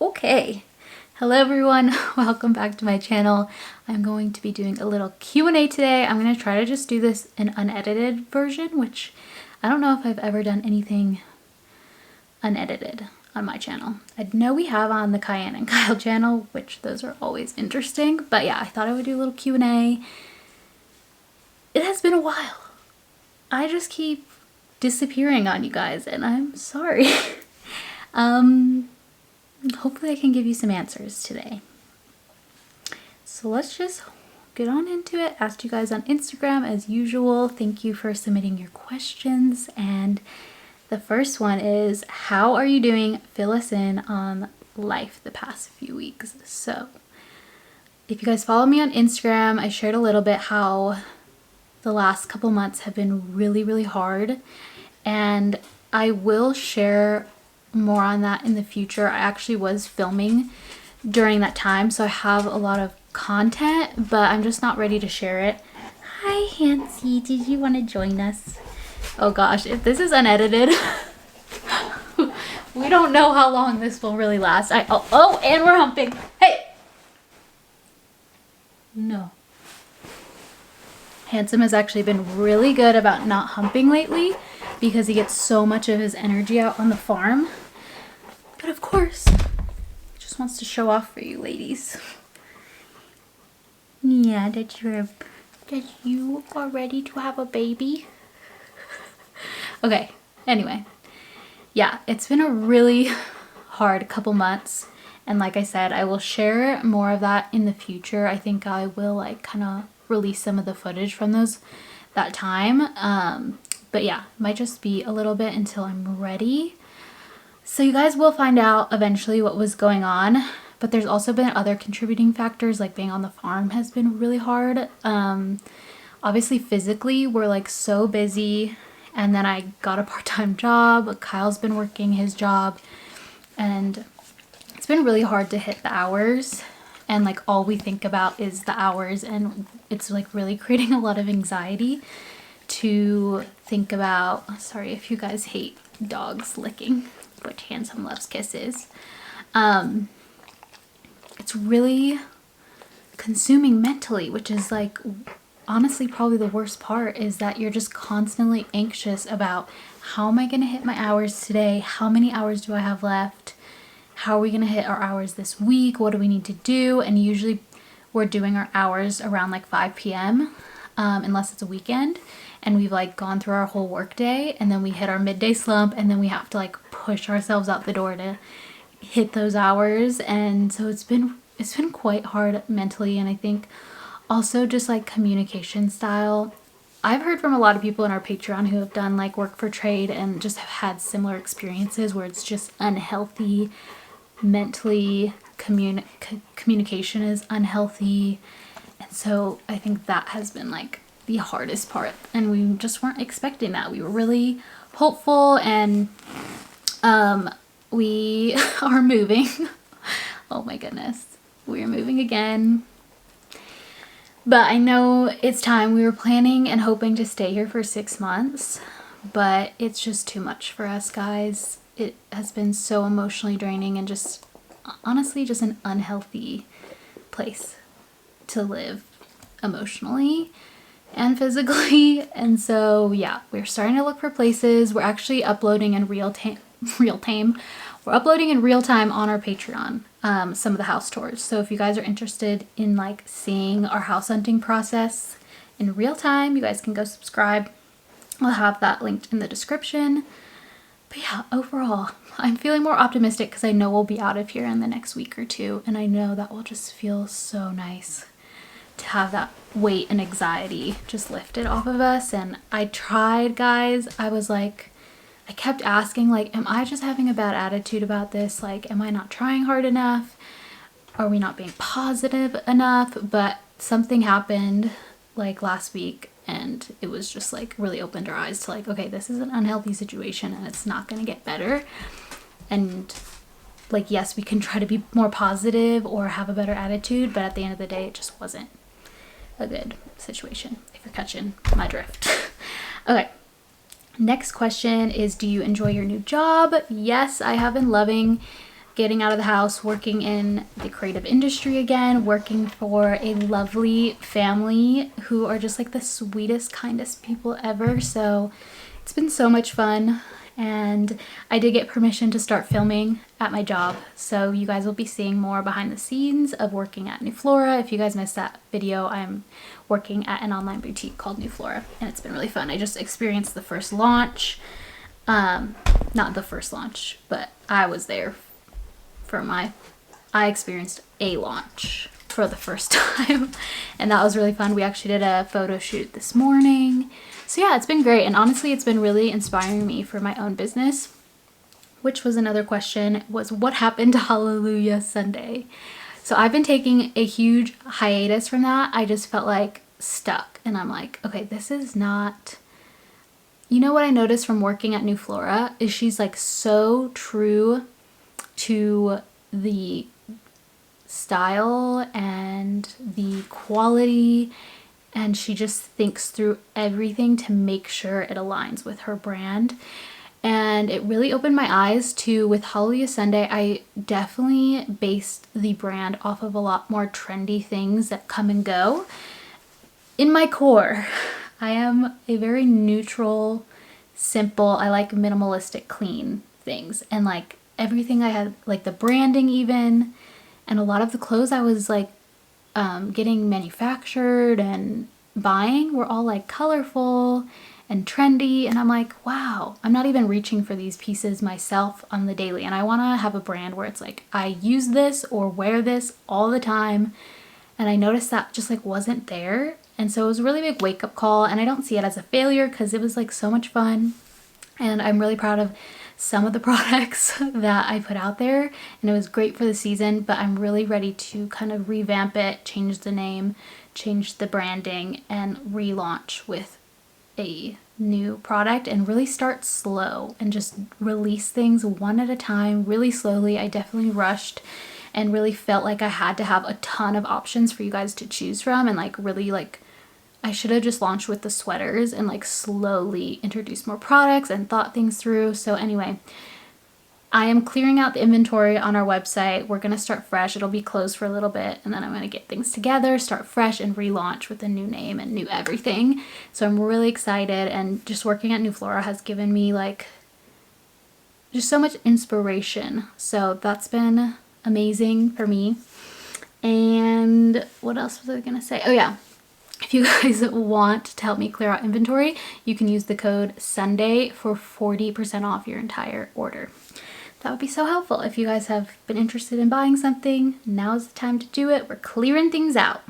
Okay, hello everyone, welcome back to my channel. I'm going to be doing a little Q&A today. I'm going to try to just do this in unedited version, which I don't know if I've ever done anything unedited on my channel. I know we have on the Kian and Kyle channel, which those are always interesting, but yeah, I thought I would do a little Q&A. It has been a while. I just keep disappearing on you guys and I'm sorry. Hopefully I can give you some answers today. So let's just get on into it. Asked you guys on Instagram as usual. Thank you for submitting your questions. And the first one is, how are you doing? Fill us in on life the past few weeks. So if you guys follow me on Instagram, I shared a little bit how the last couple months have been really hard. And I will share more on that in the future. I actually was filming during that time, so I have a lot of content, but I'm just not ready to share it. Hi Hansi, did you want to join us? Oh gosh, if this is unedited, we don't know how long this will really last. Oh, and we're humping. Hey! No. Handsome has actually been really good about not humping lately because he gets so much of his energy out on the farm. But of course, he just wants to show off for you ladies. Yeah, that you are ready to have a baby. Okay, anyway. Yeah, it's been a really hard couple months. And like I said, I will share more of that in the future. I think I will kind of release some of the footage from that time. But yeah, might just be a little bit until I'm ready. So you guys will find out eventually what was going on, but there's also been other contributing factors, like being on the farm has been really hard. Obviously physically we're so busy, and then I got a part-time job. Kyle's been working his job, and it's been really hard to hit the hours, and all we think about is the hours, and it's really creating a lot of anxiety to think about. Sorry if you guys hate dogs licking, but Handsome loves kisses. It's really consuming mentally, which is honestly probably the worst part, is that you're just constantly anxious about, how am I going to hit my hours today? How many hours do I have left? How are we going to hit our hours this week? What do we need to do? And usually we're doing our hours around 5 p.m. Unless it's a weekend, and we've gone through our whole work day, and then we hit our midday slump, and then we have to push ourselves out the door to hit those hours. And so it's been quite hard mentally. And I think also just communication style. I've heard from a lot of people in our Patreon who have done work for trade and just have had similar experiences where it's just unhealthy mentally. Communication is unhealthy. And so I think that has been the hardest part, and we just weren't expecting that. We were really hopeful, and we are moving. Oh my goodness, we're moving again. But I know it's time. We were planning and hoping to stay here for 6 months, but it's just too much for us, guys. It has been so emotionally draining, and just honestly just an unhealthy place to live emotionally and physically. And so yeah, we're starting to look for places. We're actually uploading in real time. We're uploading in real time on our Patreon some of the house tours. So if you guys are interested in seeing our house hunting process in real time, you guys can go subscribe. I'll have that linked in the description. But yeah, overall I'm feeling more optimistic because I know we'll be out of here in the next week or two, and I know that will just feel so nice to have that weight and anxiety just lifted off of us. And I tried, guys. I kept asking, am I just having a bad attitude about this? Am I not trying hard enough? Are we not being positive enough? But something happened last week, and it was just really opened our eyes to okay, this is an unhealthy situation and it's not going to get better. And yes, we can try to be more positive or have a better attitude, but at the end of the day, it just wasn't a good situation, if you're catching my drift. Okay, next question is, do you enjoy your new job? Yes, I have been loving getting out of the house, working in the creative industry again, working for a lovely family who are just like the sweetest, kindest people ever. So it's been so much fun. And I did get permission to start filming at my job. So you guys will be seeing more behind the scenes of working at New Flora. If you guys missed that video, I'm working at an online boutique called New Flora, and it's been really fun. I just experienced the first launch. Not the first launch, but I was there for I experienced a launch for the first time, and that was really fun. We actually did a photo shoot this morning. So yeah, it's been great, and honestly, it's been really inspiring me for my own business, which was another question, was what happened to Hallelujah Sunday? So I've been taking a huge hiatus from that. I just felt like stuck, and I'm like, okay, this is not... You know what I noticed from working at New Flora is she's like so true to the style and the quality, and she just thinks through everything to make sure it aligns with her brand. And it really opened my eyes to, with Hallelujah Sunday, I definitely based the brand off of a lot more trendy things that come and go. In my core, I am a very neutral, simple, I like minimalistic, clean things. And like everything I had, like the branding even, and a lot of the clothes I was like getting manufactured and buying were all like colorful and trendy, and I'm like, wow, I'm not even reaching for these pieces myself on the daily, and I want to have a brand where it's like I use this or wear this all the time. And I noticed that just like wasn't there, and so it was a really big wake-up call, and I don't see it as a failure because it was like so much fun, and I'm really proud of some of the products that I put out there, and it was great for the season. But I'm really ready to kind of revamp it, change the name, change the branding, and relaunch with a new product, and really start slow and just release things one at a time, really slowly. I definitely rushed and really felt like I had to have a ton of options for you guys to choose from, and like really like I should have just launched with the sweaters and like slowly introduced more products and thought things through. So anyway, I am clearing out the inventory on our website. We're going to start fresh. It'll be closed for a little bit, and then I'm going to get things together, start fresh, and relaunch with a new name and new everything. So I'm really excited, and just working at New Flora has given me like just so much inspiration. So that's been amazing for me. And what else was I going to say? Oh yeah. If you guys want to help me clear out inventory, you can use the code SUNDAY for 40% off your entire order. That would be so helpful. If you guys have been interested in buying something, now's the time to do it. We're clearing things out.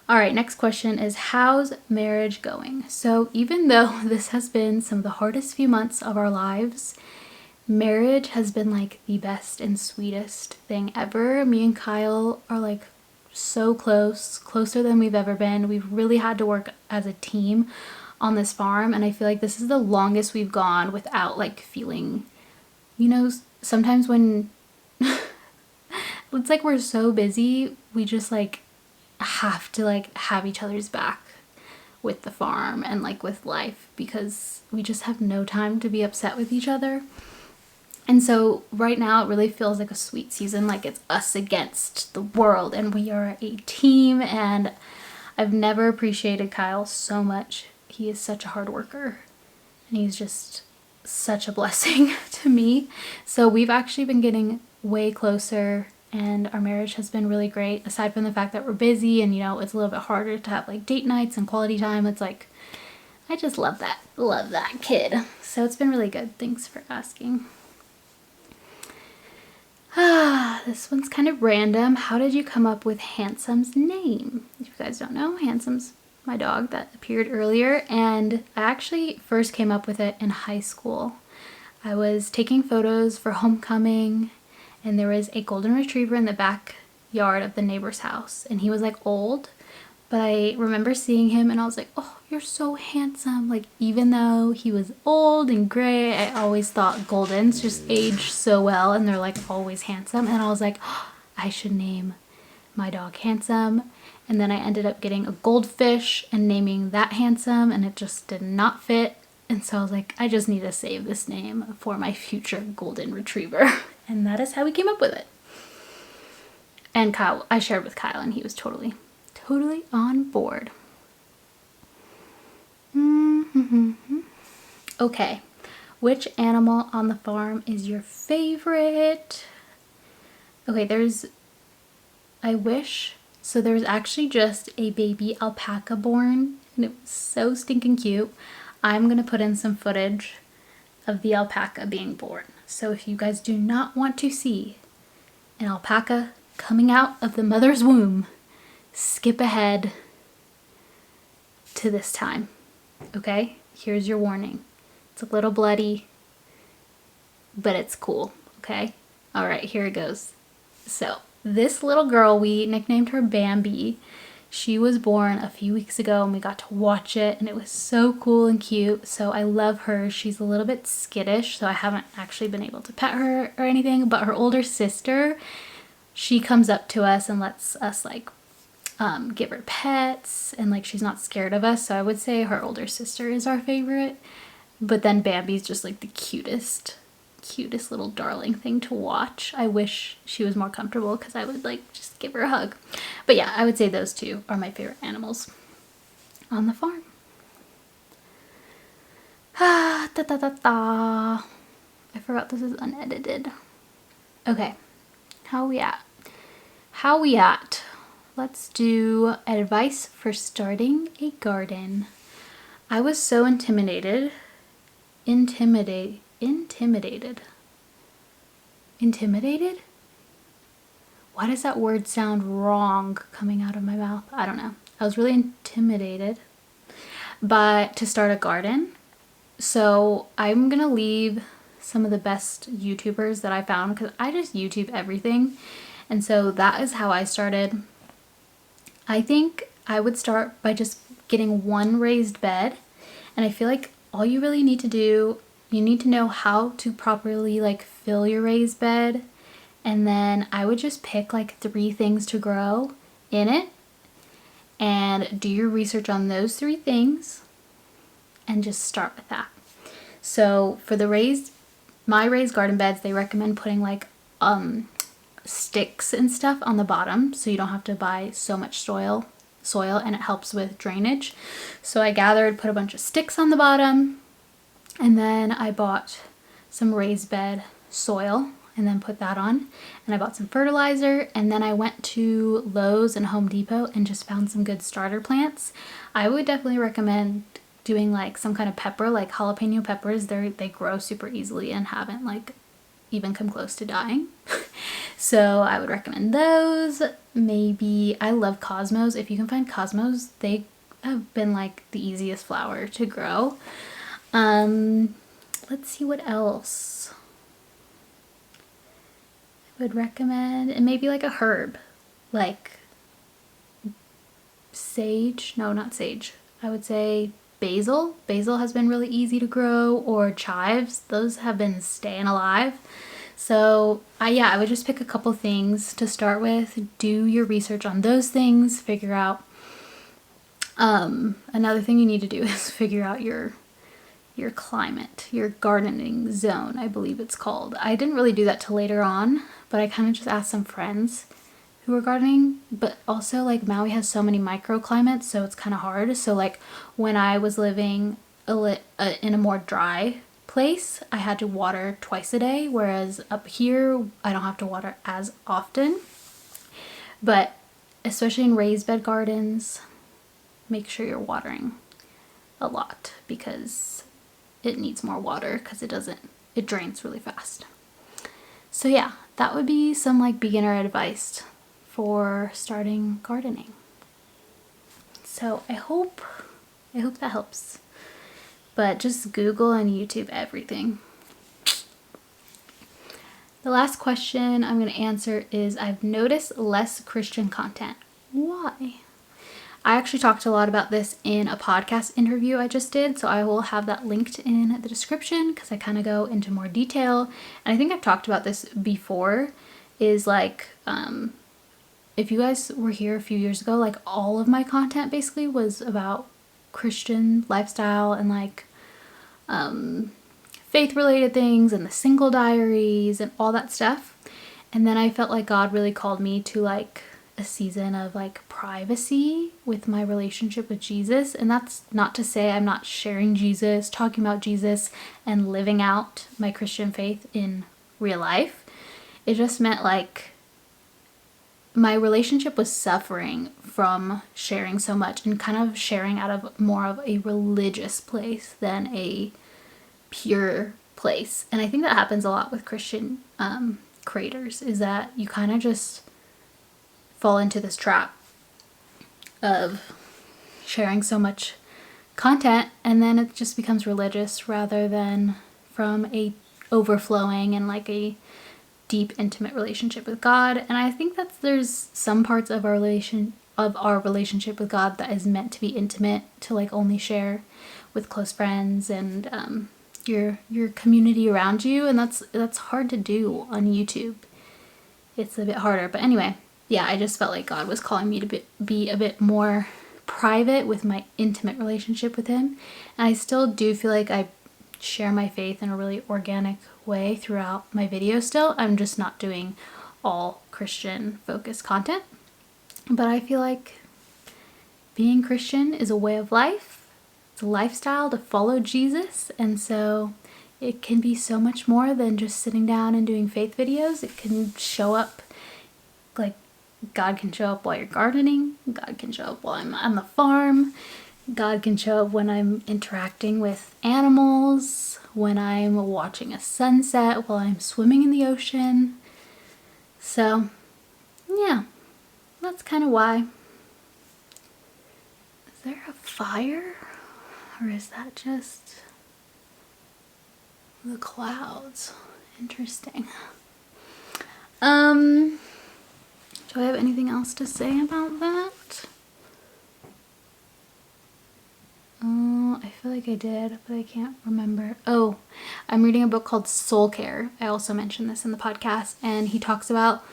All right, next question is, how's marriage going? So even though this has been some of the hardest few months of our lives, marriage has been like the best and sweetest thing ever. Me and Kyle are like so close, closer than we've ever been. We've really had to work as a team on this farm, and I feel like this is the longest we've gone without like feeling, you know, sometimes when it's like we're so busy, we just like have to like have each other's back with the farm and like with life, because we just have no time to be upset with each other. And so right now it really feels like a sweet season, like it's us against the world, and we are a team, and I've never appreciated Kyle so much. He is such a hard worker, and he's just such a blessing to me. So we've actually been getting way closer, and our marriage has been really great, aside from the fact that we're busy and, you know, it's a little bit harder to have like date nights and quality time. It's like, I just love that kid. So it's been really good. Thanks for asking. This one's kind of random. How did you come up with Handsome's name? If you guys don't know, Handsome's my dog that appeared earlier, and I actually first came up with it in high school. I was taking photos for homecoming, and there was a golden retriever in the backyard of the neighbor's house, and he was like old, but I remember seeing him and I was like, oh, you're so handsome. Like, even though he was old and gray, I always thought Goldens just age so well, and they're like always handsome. And I was like, oh, I should name my dog Handsome. And then I ended up getting a goldfish and naming that Handsome, and it just did not fit. And so I was like, I just need to save this name for my future golden retriever. And that is how we came up with it. And Kyle, I shared with Kyle and he was totally on board. Okay, which animal on the farm is your favorite? Okay, there was actually just a baby alpaca born and it was so stinking cute. I'm gonna put in some footage of the alpaca being born. So if you guys do not want to see an alpaca coming out of the mother's womb, skip ahead to this time. Okay, here's your warning. It's a little bloody, but it's cool. Okay, all right, here it goes. So this little girl, we nicknamed her Bambi. She was born a few weeks ago and we got to watch it and it was so cool and cute. So I love her. She's a little bit skittish, so I haven't actually been able to pet her or anything, but her older sister, she comes up to us and lets us like give her pets and like she's not scared of us. So I would say her older sister is our favorite, but then Bambi's just like the cutest little darling thing to watch. I wish she was more comfortable because I would like just give her a hug. But yeah, I would say those two are my favorite animals on the farm. I forgot this is unedited. Okay, how we at? Let's do advice for starting a garden. I was so intimidated. Why does that word sound wrong coming out of my mouth? I don't know. I was really intimidated to start a garden. So I'm gonna leave some of the best YouTubers that I found because I just YouTube everything. And so that is how I started. I think I would start by just getting one raised bed. And I feel like all you really need to do, you need to know how to properly like fill your raised bed. And then I would just pick like 3 things to grow in it and do your research on those 3 things and just start with that. So for my raised garden beds, they recommend putting like sticks and stuff on the bottom so you don't have to buy so much soil and it helps with drainage. So I put a bunch of sticks on the bottom, and then I bought some raised bed soil and then put that on, and I bought some fertilizer, and then I went to Lowe's and Home Depot and just found some good starter plants. I would definitely recommend doing like some kind of pepper, like jalapeno peppers. They grow super easily and haven't like even come close to dying. So I would recommend those. Maybe, I love cosmos. If you can find cosmos, they have been like the easiest flower to grow. Let's see what else I would recommend. And maybe like a herb, like sage. No, not sage. I would say basil. Basil has been really easy to grow, or chives. Those have been staying alive. So I would just pick a couple things to start with, do your research on those things, figure out, another thing you need to do is figure out your climate, your gardening zone, I believe it's called. I didn't really do that till later on, but I kind of just asked some friends who were gardening, but also like Maui has so many microclimates, so it's kind of hard. So like when I was living in a more dry place, I had to water twice a day, whereas up here I don't have to water as often. But especially in raised bed gardens, make sure you're watering a lot because it needs more water because it drains really fast. So yeah, that would be some like beginner advice for starting gardening. So I hope that helps. But just Google and YouTube everything. The last question I'm going to answer is, I've noticed less Christian content. Why? I actually talked a lot about this in a podcast interview I just did, so I will have that linked in the description because I kind of go into more detail. And I think I've talked about this before, is like, if you guys were here a few years ago, like all of my content basically was about Christian lifestyle and like faith-related things and the single diaries and all that stuff. And then I felt like God really called me to like a season of like privacy with my relationship with Jesus. And that's not to say I'm not sharing Jesus, talking about Jesus, and living out my Christian faith in real life. It just meant like my relationship was suffering from sharing so much and kind of sharing out of more of a religious place than a pure place. And I think that happens a lot with Christian creators, is that you kind of just fall into this trap of sharing so much content, and then it just becomes religious rather than from a overflowing and like a deep intimate relationship with God. And I think that there's some parts of our relationship with God that is meant to be intimate, to like only share with close friends and your community around you, and that's hard to do on YouTube. It's a bit harder, but anyway, yeah, I just felt like God was calling me to be a bit more private with my intimate relationship with him. And I still do feel like I share my faith in a really organic way throughout my videos still. I'm just not doing all Christian focused content. But I feel like being Christian is a way of life. It's a lifestyle to follow Jesus. And so it can be so much more than just sitting down and doing faith videos. It can show up like God can show up while you're gardening. God can show up while I'm on the farm. God can show up when I'm interacting with animals, when I'm watching a sunset, while I'm swimming in the ocean. So, yeah, that's kind of why. Is there a fire? Or is that just the clouds? Interesting. Do I have anything else to say about that? I feel like I did, but I can't remember. Oh, I'm reading a book called Soul Care. I also mentioned this in the podcast, and he talks about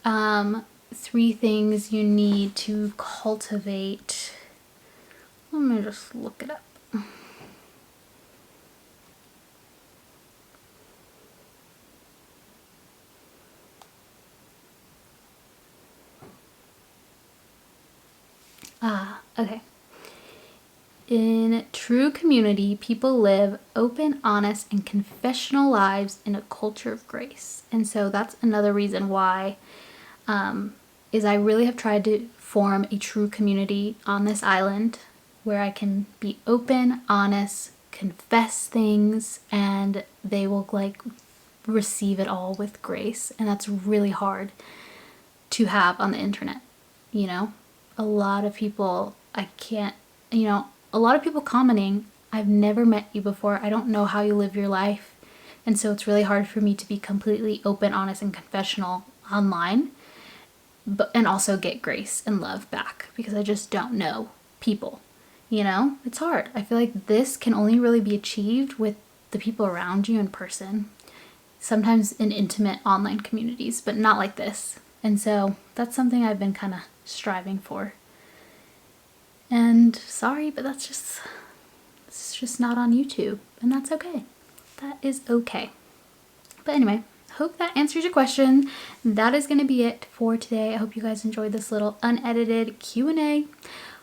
3 things you need to cultivate. Let me just look it up. Okay. In true community, people live open, honest, and confessional lives in a culture of grace. And so that's another reason why is I really have tried to form a true community on this island where I can be open, honest, confess things, and they will like receive it all with grace. And that's really hard to have on the internet. You know, a lot of people a lot of people commenting, I've never met you before. I don't know how you live your life. And so it's really hard for me to be completely open, honest, and confessional online, and also get grace and love back because I just don't know people. You know, it's hard. I feel like this can only really be achieved with the people around you in person. Sometimes in intimate online communities, but not like this. And so that's something I've been kind of striving for. And sorry, but it's just not on YouTube, and that's okay. That is okay. But anyway, hope that answers your question. That is going to be it for today. I hope you guys enjoyed this little unedited Q&A.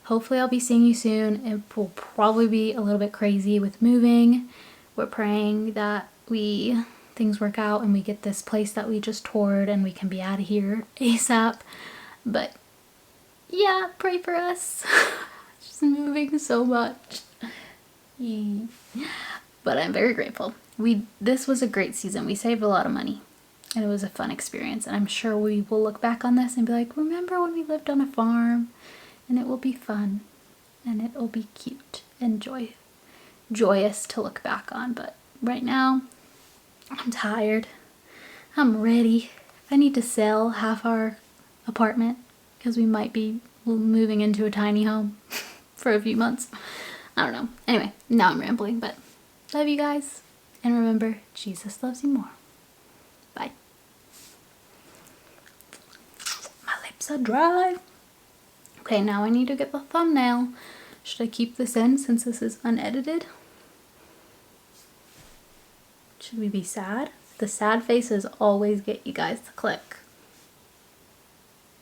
Hopefully I'll be seeing you soon. It will probably be a little bit crazy with moving. We're praying that things work out and we get this place that we just toured and we can be out of here ASAP. But yeah, pray for us. Just moving so much. Yeah. But I'm very grateful. This was a great season. We saved a lot of money and it was a fun experience. And I'm sure we will look back on this and be like, remember when we lived on a farm? And it will be fun and it will be cute and joyous to look back on. But right now, I'm tired. I'm ready. I need to sell half our apartment because we might be moving into a tiny home for a few months. I don't know. Anyway, now I'm rambling, but love you guys. And remember, Jesus loves you more. Bye. My lips are dry. Okay, now I need to get the thumbnail. Should I keep this in since this is unedited? Should we be sad? The sad faces always get you guys to click.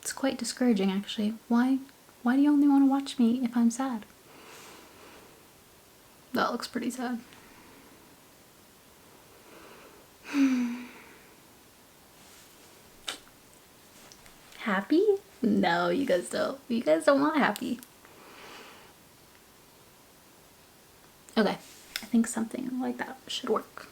It's quite discouraging, actually. Why do you only want to watch me if I'm sad? That looks pretty sad. Happy? No, you guys don't. You guys don't want happy. Okay, I think something like that should work.